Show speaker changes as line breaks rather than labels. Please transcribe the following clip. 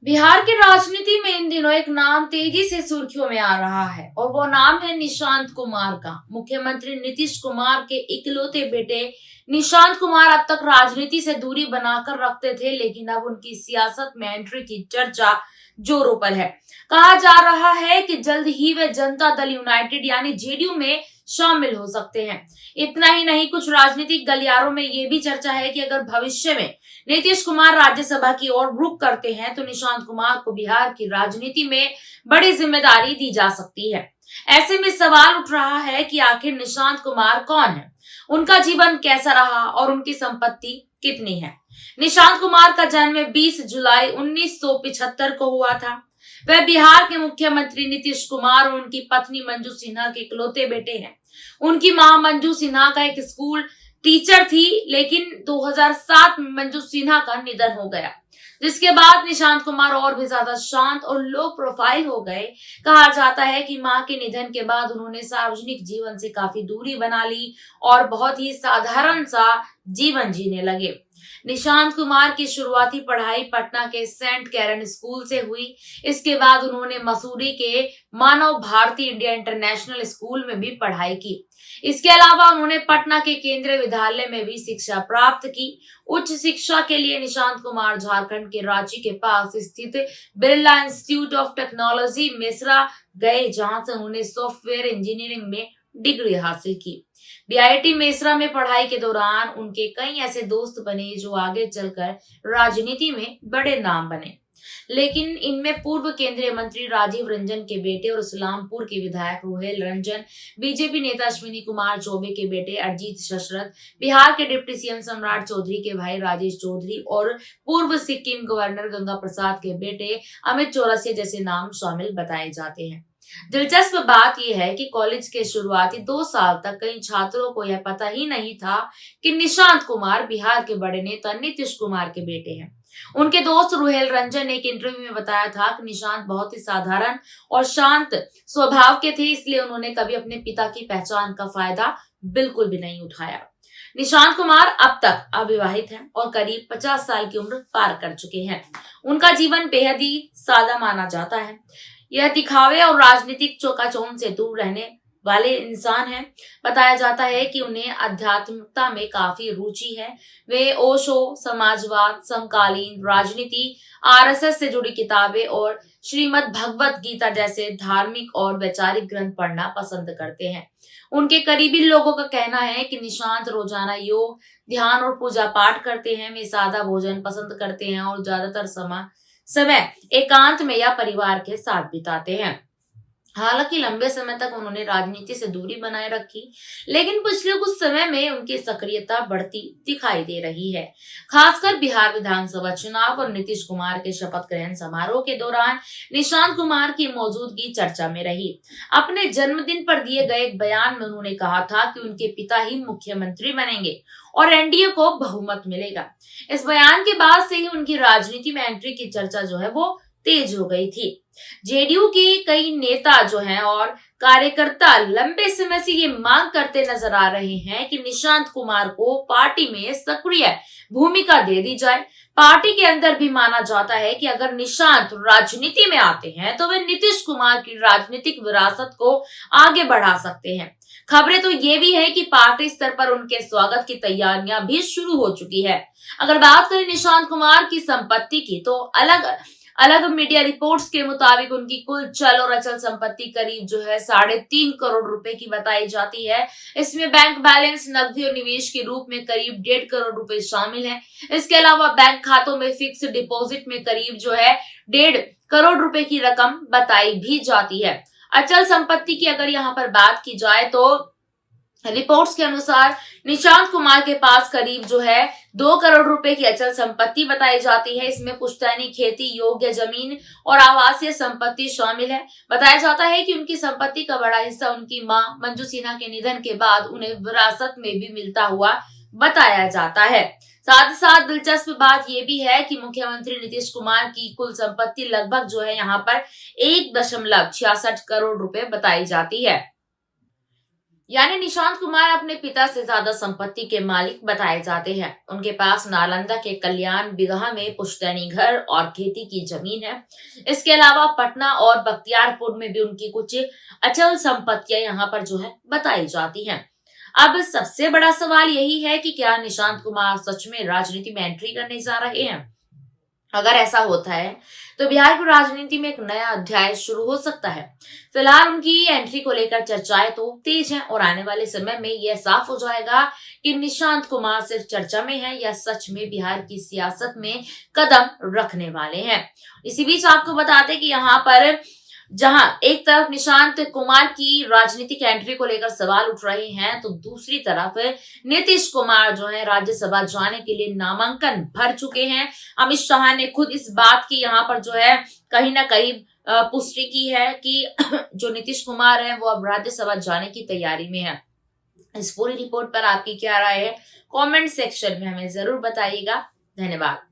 बिहार की राजनीति में इन दिनों एक नाम तेजी से सुर्खियों में आ रहा है और वो नाम है निशांत कुमार का। मुख्यमंत्री नीतीश कुमार के इकलौते बेटे निशांत कुमार अब तक राजनीति से दूरी बनाकर रखते थे, लेकिन अब उनकी सियासत में एंट्री की चर्चा जोरों पर है। कहा जा रहा है कि जल्द ही वे जनता दल यूनाइटेड यानी जेडीयू में शामिल हो सकते हैं। इतना ही नहीं, कुछ राजनीतिक गलियारों में ये भी चर्चा है कि अगर भविष्य में नीतीश कुमार राज्यसभा की ओर रुख करते हैं तो निशांत कुमार को बिहार की राजनीति में बड़ी जिम्मेदारी दी जा सकती है। ऐसे में सवाल उठ रहा है कि आखिर निशांत कुमार कौन है, उनका जीवन कैसा रहा और उनकी संपत्ति कितनी है। निशांत कुमार का जन्म 20 जुलाई 1975 को हुआ था। वह बिहार के मुख्यमंत्री नीतीश कुमार और उनकी पत्नी मंजू सिन्हा के इकलौते बेटे हैं। उनकी मां मंजू सिन्हा का एक स्कूल टीचर थी, लेकिन 2007 में मंजू सिन्हा का निधन हो गया, जिसके बाद निशांत कुमार और भी ज्यादा शांत और लो प्रोफाइल हो गए। कहा जाता है कि मां के निधन के बाद उन्होंने सार्वजनिक जीवन से काफी दूरी बना ली और बहुत ही साधारण सा जीवन जीने लगे। निशांत कुमार की शुरुआती पढ़ाई पटना के सेंट कैरन स्कूल से हुई। इसके बाद उन्होंने मसूरी के मानव भारती इंडिया इंटरनेशनल स्कूल में भी पढ़ाई की। इसके अलावा उन्होंने पटना के केंद्रीय विद्यालय में भी शिक्षा प्राप्त की। उच्च शिक्षा के लिए निशांत कुमार झारखंड के रांची के पास स्थित Birla institute of technology Mesra गए, जहां से उन्होंने सॉफ्टवेयर इंजीनियरिंग में डिग्री हासिल की। बीआईटी मेसरा में पढ़ाई के दौरान उनके कई ऐसे दोस्त बने जो आगे चलकर राजनीति में बड़े नाम बने, लेकिन इनमें पूर्व केंद्रीय मंत्री राजीव रंजन के बेटे और इस्लामपुर के विधायक रुहेल रंजन, बीजेपी नेता अश्विनी कुमार चौबे के बेटे अरजीत शशरथ, बिहार के डिप्टी सीएम सम्राट चौधरी के भाई राजेश चौधरी और पूर्व सिक्किम गवर्नर गंगा प्रसाद के बेटे अमित चौरसिया जैसे नाम शामिल बताए जाते हैं। दिलचस्प बात यह है कि कॉलेज के शुरुआती 2 साल तक कई छात्रों को यह पता ही नहीं था कि निशांत कुमार बिहार के बड़े नेता नीतीश कुमार के बेटे हैं। उनके दोस्त रुहेल रंजन ने एक इंटरव्यू में बताया था कि निशांत बहुत ही साधारण और शांत स्वभाव के थे, इसलिए उन्होंने कभी अपने पिता की पहचान का फायदा बिल्कुल भी नहीं उठाया। निशांत कुमार अब तक अविवाहित हैं और करीब 50 साल की उम्र पार कर चुके हैं। उनका जीवन बेहद ही सादा माना जाता है। यह दिखावे और राजनीतिक चौकाचौंध से दूर रहने वाले इंसान हैं। बताया जाता है कि उन्हें आध्यात्मिकता में काफी रुचि है। वे ओशो, समाजवाद, समकालीन राजनीति, आरएसएस से जुड़ी किताबें और श्रीमद् भगवत गीता जैसे धार्मिक और वैचारिक ग्रंथ पढ़ना पसंद करते हैं। उनके करीबी लोगों का कहना है कि निशांत रोजाना योग, ध्यान और पूजा पाठ करते हैं। वे सादा भोजन पसंद करते हैं और ज्यादातर समय एकांत में या परिवार के साथ बिताते हैं। हालांकि लंबे समय तक उन्होंने राजनीति से दूरी बनाए रखी, लेकिन पिछले कुछ समय में उनकी सक्रियता बढ़ती दिखाई दे रही है। खासकर बिहार विधानसभा चुनाव और नीतीश कुमार के शपथ ग्रहण समारोह के दौरान निशांत कुमार की मौजूदगी चर्चा में रही। अपने जन्मदिन पर दिए गए एक बयान में उन्होंने कहा था कि उनके पिता ही मुख्यमंत्री बनेंगे और एनडीए को बहुमत मिलेगा। इस बयान के बाद से ही उनकी राजनीति में एंट्री की चर्चा जो है वो तेज हो गई थी। जेडीयू के कई नेता जो हैं और कार्यकर्ता लंबे समय से ये मांग करते नजर आ रहे हैं कि निशांत कुमार को पार्टी में सक्रिय भूमिका दे दी जाए। पार्टी के अंदर भी माना जाता है कि अगर निशांत राजनीति में आते हैं तो वे नीतीश कुमार की राजनीतिक विरासत को आगे बढ़ा सकते हैं। खबरें तो ये भी है कि पार्टी स्तर पर उनके स्वागत की तैयारियां भी शुरू हो चुकी है। अगर बात करें निशांत कुमार की संपत्ति की, तो अलग मीडिया रिपोर्ट्स के मुताबिक उनकी कुल चल और अचल संपत्ति करीब जो है 3.5 करोड़ रुपए की बताई जाती है। इसमें बैंक बैलेंस, नकदी और निवेश के रूप में करीब 1.5 करोड़ रुपए शामिल हैं। इसके अलावा बैंक खातों में फिक्स डिपॉजिट में करीब जो है 1.5 करोड़ रुपए की रकम बताई भी जाती है। अचल संपत्ति की अगर यहाँ पर बात की जाए तो रिपोर्ट्स के अनुसार निशांत कुमार के पास करीब जो है 2 करोड़ रुपए की अचल संपत्ति बताई जाती है। इसमें पुश्तैनी खेती योग्य जमीन और आवासीय संपत्ति शामिल है। बताया जाता है कि उनकी संपत्ति का बड़ा हिस्सा उनकी मां मंजू सिन्हा के निधन के बाद उन्हें विरासत में भी मिलता हुआ बताया जाता है। साथ ही साथ दिलचस्प बात यह भी है कि मुख्यमंत्री नीतीश कुमार की कुल संपत्ति लगभग जो है यहाँ पर 1.66 करोड़ रुपए बताई जाती है। यानी निशांत कुमार अपने पिता से ज्यादा संपत्ति के मालिक बताए जाते हैं। उनके पास नालंदा के कल्याण बिगहा में पुश्तैनी घर और खेती की जमीन है। इसके अलावा पटना और बख्तियारपुर में भी उनकी कुछ अचल संपत्तियां यहाँ पर जो है बताई जाती हैं। अब सबसे बड़ा सवाल यही है कि क्या निशांत कुमार सच में राजनीति में एंट्री करने जा रहे हैं? अगर ऐसा होता है तो बिहार की राजनीति में एक नया अध्याय शुरू हो सकता है। फिलहाल उनकी एंट्री को लेकर चर्चाएं तो तेज हैं और आने वाले समय में यह साफ हो जाएगा कि निशांत कुमार सिर्फ चर्चा में है या सच में बिहार की सियासत में कदम रखने वाले हैं। इसी बीच आपको बताते कि यहाँ पर जहां एक तरफ निशांत कुमार की राजनीतिक एंट्री को लेकर सवाल उठ रहे हैं, तो दूसरी तरफ नीतीश कुमार जो है राज्यसभा जाने के लिए नामांकन भर चुके हैं। अमित शाह ने खुद इस बात की यहाँ पर जो है कहीं ना कहीं पुष्टि की है कि जो नीतीश कुमार है वो अब राज्यसभा जाने की तैयारी में है। इस पूरी रिपोर्ट पर आपकी क्या राय है? कमेंट सेक्शन में हमें जरूर बताइएगा। धन्यवाद।